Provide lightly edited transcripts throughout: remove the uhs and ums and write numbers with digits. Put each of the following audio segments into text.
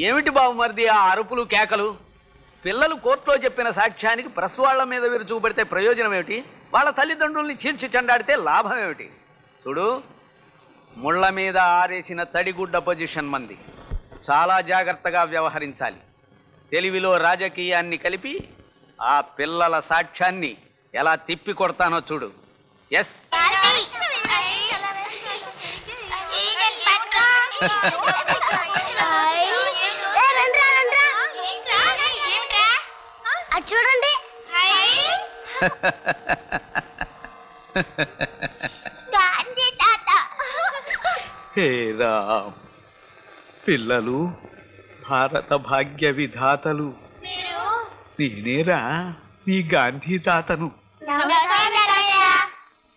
ఏమిటి బాబుమరిది ఆ అరుపులు కేకలు? పిల్లలు కోర్టులో చెప్పిన సాక్ష్యానికి ప్రెస్ వాళ్ళ మీద వీరు చూపెడితే ప్రయోజనం ఏమిటి? వాళ్ళ తల్లిదండ్రుల్ని చీల్చి చెండాడితే లాభం ఏమిటి? చూడు, ముళ్ళ మీద ఆరేసిన తడిగుడ్డ పొజిషన్ మంది. చాలా జాగ్రత్తగా వ్యవహరించాలి. తెలివిలో రాజకీయాన్ని కలిపి ఆ పిల్లల సాక్ష్యాన్ని ఎలా తిప్పి కొడతానో చూడు. ఎస్. చూడండి. హే రామ్, పిల్లలు భారత భాగ్య విధాతలు. నేనేరా నీ గాంధీ తాతను.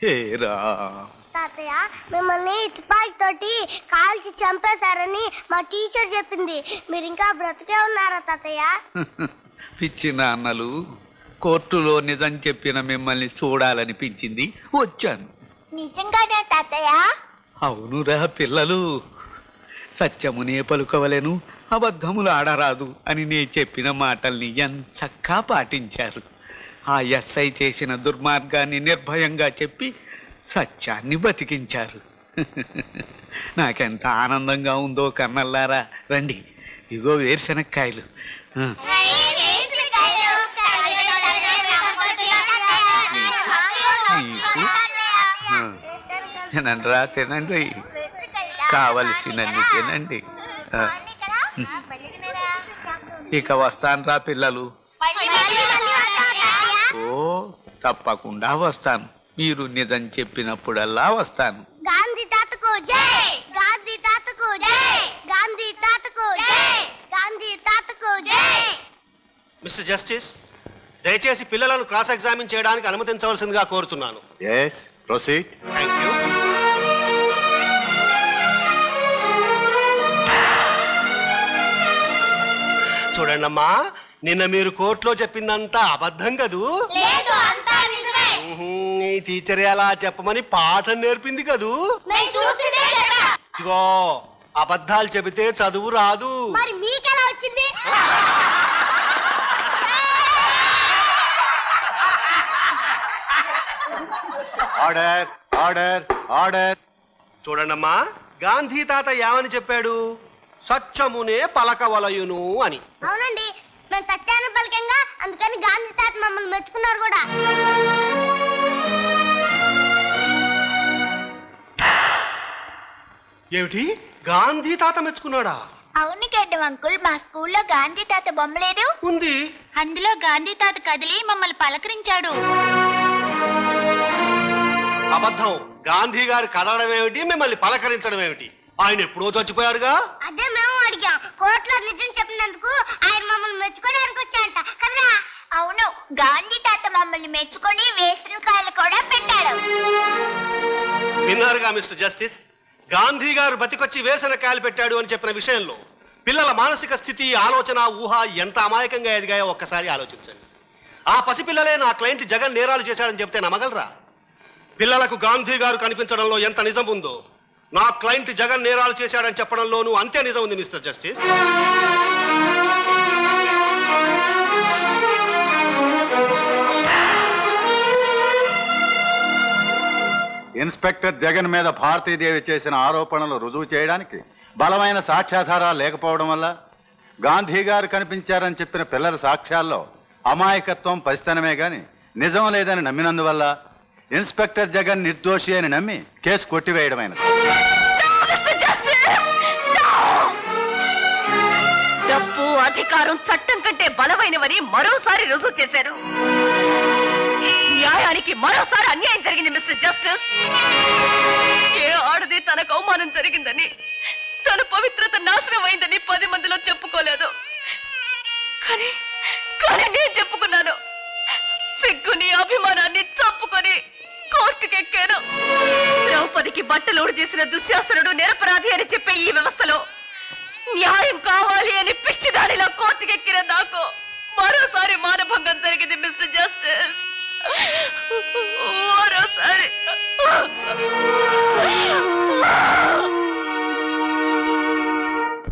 హే రామ్. తాతయ్య, మిమ్మల్ని తుపాకీ తోటి కాల్చి చంపేశారని మా టీచర్ చెప్పింది. మీరు ఇంకా బ్రతికే ఉన్నారా తాతయ్య? పిచ్చి నాన్నలు, కోర్టులో నిజం చెప్పిన మిమ్మల్ని చూడాలనిపించింది, వచ్చాను. నిజంగానే తాతయ్య? అవునురా పిల్లలు, సత్యమునే పలుకవలెను, అబద్ధములు ఆడరాదు అని నేను చెప్పిన మాటల్ని ఎంచక్కా పాటించారు. ఆ ఎస్ఐ చేసిన దుర్మార్గాన్ని నిర్భయంగా చెప్పి సత్యాన్ని బతికించారు. నాకెంత ఆనందంగా ఉందో కన్నల్లారా. రండి, ఇగో వేరుశనక్కాయలు. తినండిరా, తినండి, కావలసినన్ని తినండి. ఇక వస్తానురా పిల్లలు. ఓ, తప్పకుండా వస్తాను. మీరు నిజం చెప్పినప్పుడల్లా వస్తాను. గాంధీ తాతకు జై, గాంధీ తాతకు జై, గాంధీ తాతకు జై, గాంధీ తాతకు జై. మిస్టర్ జస్టిస్, దయచేసి పిల్లలను క్రాస్ ఎగ్జామిన్ చేయడానికి అనుమతించవలసిందిగా కోరుతున్నాను. yes proceed. Thank you. చూడండమ్మా, నిన్న మీరు కోర్టులో చెప్పిందంతా అబద్ధం కదూ? లేదు, అంతా నిజమే. ఈ టీచర్ ఎలా చెప్పమని పాఠం నేర్పింది కదూ? నేను చూస్తుంటే చెప్పా. ఇగో, అబద్ధాలు చెబితే చదువు రాదు. మరి మీకెలా వచ్చింది? Order order order. చూడండమ్మా, గాంధీ తాత ఏమని చెప్పాడు? సత్యమునే పలకవలయును అని. అవునండి, మేము సత్యాన్ని పలికంగా, అందుకని గాంధీ తాత మమ్మల్ని మెచ్చుకున్నారు కూడా. ఏమిటి, గాంధీ తాత మెచ్చుకున్నాడా? అవును గడ్డం అంకుల్, మా స్కూల్లో గాంధీ తాత బొమ్మ లేదు? ఉంది. అందులో గాంధీ తాత కదిలి మమ్మల్ని పలకరించాడు. అబద్ధం. గాంధీ గారు కదలడం ఏమిటి, మిమ్మల్ని పలకరించడం ఏమిటి? ఆయన ఎప్పుడో చచ్చిపోయారుగా. అదే మేము అడిగాం. కోర్టులో నిజం చెప్పినందుకు ఆయన మమ్మల్ని మెచ్చుకోవడానికి వచ్చాయంట కదరా? అవును, గాంధీ తాత మమ్మల్ని మెచ్చుకొని వేసిన కాయలు కూడా పెట్టాడు. విన్నారుగా మిస్టర్ జస్టిస్, గాంధీ గారు బతికొచ్చి వేరుశనక్కాయలు పెట్టాడు అని చెప్పిన విషయంలో పిల్లల మానసిక స్థితి, ఆలోచన, ఊహ ఎంత అమాయకంగా ఎదిగాయో ఒక్కసారి ఆలోచించండి. ఆ పసిపిల్లలే నా క్లయింట్ జగన్ నేరాలు చేశాడని చెప్తే నమ్మగలరా? పిల్లలకు గాంధీ గారు కనిపించడంలో ఎంత నిజం ఉందో, నా క్లయింట్ జగన్ నేరాలు చేశాడని చెప్పడంలోనూ అంతే నిజం ఉంది మిస్టర్ జస్టిస్. ఇన్స్పెక్టర్ జగన్ మీద భారతీదేవి చేసిన ఆరోపణలు రుజువు చేయడానికి బలమైన సాక్ష్యాధారాలు లేకపోవడం వల్ల గాంధీ గారు కనిపించారని చెప్పిన పిల్లల సాక్ష్యాల్లో అమాయకత్వం, పసితనమే గాని నిజం లేదని నమ్మినందువల్ల ఇన్స్పెక్టర్ జగన్ నిర్దోషి అని నమ్మి కేసు కొట్టివేయడమైనది. డబ్బు, అధికారం చట్టం కంటే బలమైనవని మరోసారి రుజువు చేశారు. న్యాయానికి మరోసారి అన్యాయం జరిగింది మిస్టర్ జస్టిస్. ఏ ఆడది తనకు అవమానం జరిగిందని, తన పవిత్రత నాశనం అయిందని 10 మందిలో చెప్పుకోలేదు. కానీ నేను చెప్పుకున్నాను. సిగ్గుని, అభిమానాన్ని చంపుకొని కోర్టుకెక్కాను. ద్రౌపదికి బట్టలోడు చేసిన దుశ్శాసనుడు నిరపరాధి అని చెప్పే ఈ వ్యవస్థలో న్యాయం కావాలి అని పిచ్చిదానిలా కోర్టుకెక్కిన నాకు మరోసారి మానభంగం జరిగింది మిస్టర్ జస్టిస్. మరోసారి.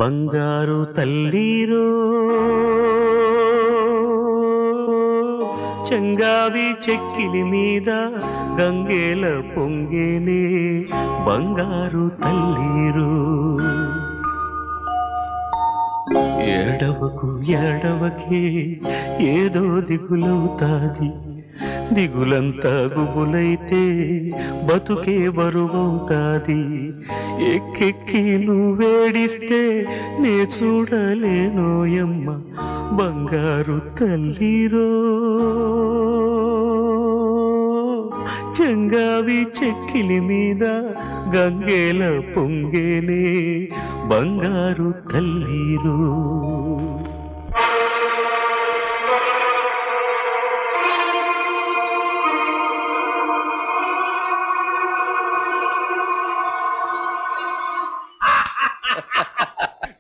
బంగారు తల్లిరో చెంగావి చెక్కిలి మీద గంగేల పొంగేనే బంగారు తల్లిరో ఏడవకు ఏడవకే ఏదో దిగులవుతాది దిగులంతా గుబులైతే బతుకే బరువవుతాది ఎక్కెక్కి నువ్వేడిస్తే నే చూడలేనోయమ్మ బంగారు తల్లిరో చెంగావి చెక్కిలి మీద గంగేల పొంగేనే బంగారు తల్లిరో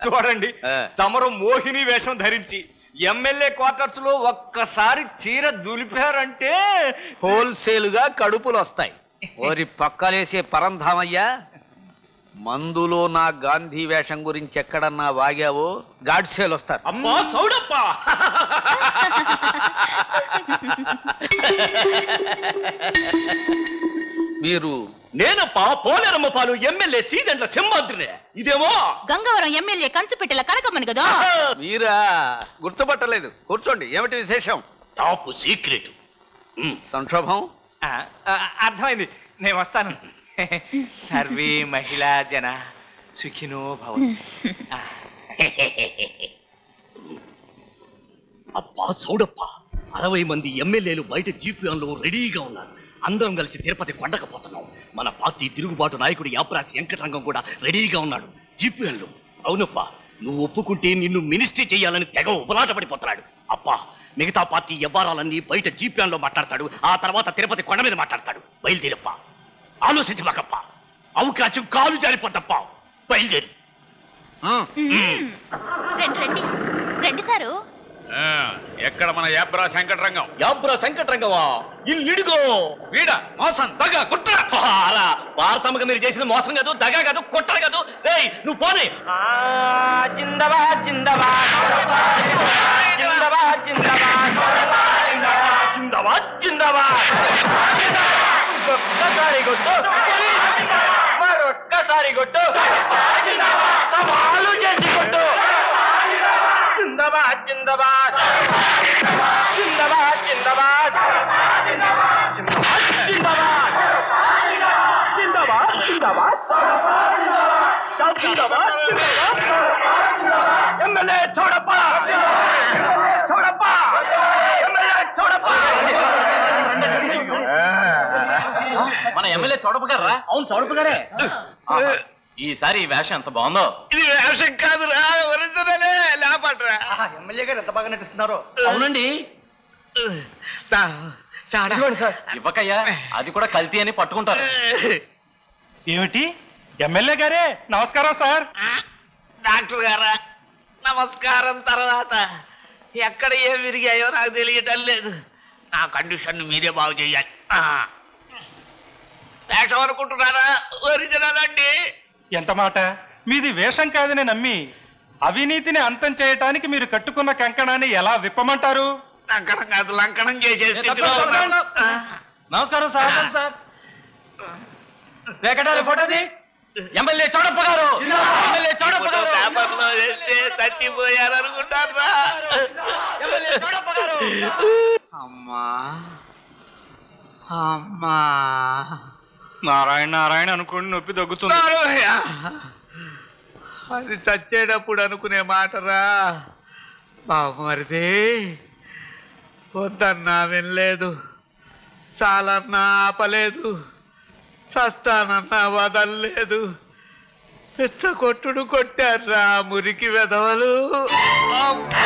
చూడండి తమరు మోహిని వేషం ధరించి ఎమ్మెల్యే క్వార్టర్స్ లో ఒక్కసారి చీర దులిపారంటే హోల్సేల్ గా కడుపులు వస్తాయి. ఓరి పక్కలేసే పరంధామయ్యా, మందులో నా గాంధీ వేషం గురించి ఎక్కడన్నా వాగావో గాడ్సేలు వస్తారు. అమ్మా చౌడప్పా, మీరు నేనప్పా పోలేరమ్మ పాలు ఎమ్మెల్యే సీదండ్ల సింహాద్రినే. ఇదేమో గంగవరం ఎమ్మెల్యే కంచుపెట్టెల కనకమ్మని కదా. మీరా? గుర్తుపట్టలేదు. కూర్చోండి. ఏమిటి విశేషం? Top secret. సంక్షోభం అర్థమైంది, నేను వస్తాను. సర్వే మహిళా జన సుఖినో భవంతు. అబ్బా చౌడప్ప, 60 మంది ఎమ్మెల్యేలు బయట జీపీఎంలో రెడీగా ఉన్నారు. అందరం కలిసి తిరుపతి కొండకపోతున్నాం. మన పార్టీ తిరుగుబాటు నాయకుడు యాప్రాసి వెంకటరంగం కూడా రెడీగా ఉన్నాడు జీపీఎంలో. అవునప్పా, నువ్వు ఒప్పుకుంటే నిన్ను మినిస్ట్రీ చేయాలని తెగ ఉపలాట పడిపోతున్నాడు. అప్పా, మిగతా పార్టీ వ్యవహారాలన్నీ బయట జీపీఎంలో మాట్లాడతాడు, ఆ తర్వాత తిరుపతి కొండ మీద మాట్లాడతాడు. బయలుదేరప్ప, ఆలోచించమాకప్ప, అవకాశం కాలు జారిపోతప్ప, బయలుదేరు. రండి రండి సారు. ఎక్కడ మన యాబ్రా వెంకటరంగం? యాబ్రా వెంకటరంగమా? ఇల్లుడిగో. వీడ మోసం, దగా, కుట్ర. అలా భారతమ్మగా మీరు చేసిన మోసం కాదు, దగా కాదు, కుట్ర కాదు. రేయ్ నువ్వు పోనీ. జిందాబాద్ జిందాబాద్ జిందాబాద్ జిందాబాద్ జిందాబాద్ జిందాబాద్. ఒక్కసారి కొట్టు, మరొక్కసారి కొట్టు, సవాలు చేసి కొట్టు. జిందాబాద్ జిందాబాద్ జిందాబాద్ జిందాబాద్ జిందాబాద్ జిందాబాద్ జిందాబాద్ జిందాబాద్ జిందాబాద్. MLA Chowdappa, Chowdappa, MLA Chowdappa. మన ఎమ్మెల్యే చౌడప్ప గారా? అవును చౌడప్ప గారే. ఈసారి ఈ వేషం ఎంత బాగుందో. ఇది వేషం కాదురా, ఒరిజినలే. లేపట్రా. ఎమ్మెల్యే గారు ఎంత బాగా నటిస్తున్నారు. అవునండి. ఇవ్వకయ్యా, అది కూడా కల్తీ అని పట్టుకుంటారు. ఏమిటి? ఎమ్మెల్యే గారే నమస్కారం సార్. డాక్టర్ గారా నమస్కారం. తర్వాత ఎక్కడ ఏం విరిగాయో నాకు తెలియటం లేదు. నా కండిషన్ మీరే బాగు చేయాలి. వేషం అనుకుంటున్నారా? ఒరిజినల్ అండి. ఎంత మాట! మీది వేషం కాదని నమ్మి అవినీతిని అంతం చేయటానికి మీరు కట్టుకున్న కంకణాన్ని ఎలా విప్పమంటారు? లంకణం కాదు, లంకణం చేసే స్థితిలో ఉన్నాను. నమస్కారం సార్. వెంకటారి ఫోటోది. ఎమ్మెల్యే చౌడప్ప గారు, ఎమ్మెల్యే చౌడప్ప గారు. పేపర్లో వేస్తే తట్టిపోయారు అనుకుంటారా? ఎమ్మెల్యే చౌడప్ప గారు. అమ్మా అమ్మా. నారాయణ నారాయణ అనుకోండి, నొప్పి తగ్గుతుంది. అది చచ్చేటప్పుడు అనుకునే మాటరా బావమరిది. వద్దన్నా వినలేదు, చాలన్నా ఆపలేదు, చస్తానన్నా వదల్లేదు. పిచ్చ కొట్టుడు కొట్టారా మురికి వెధవలు. అమ్మా.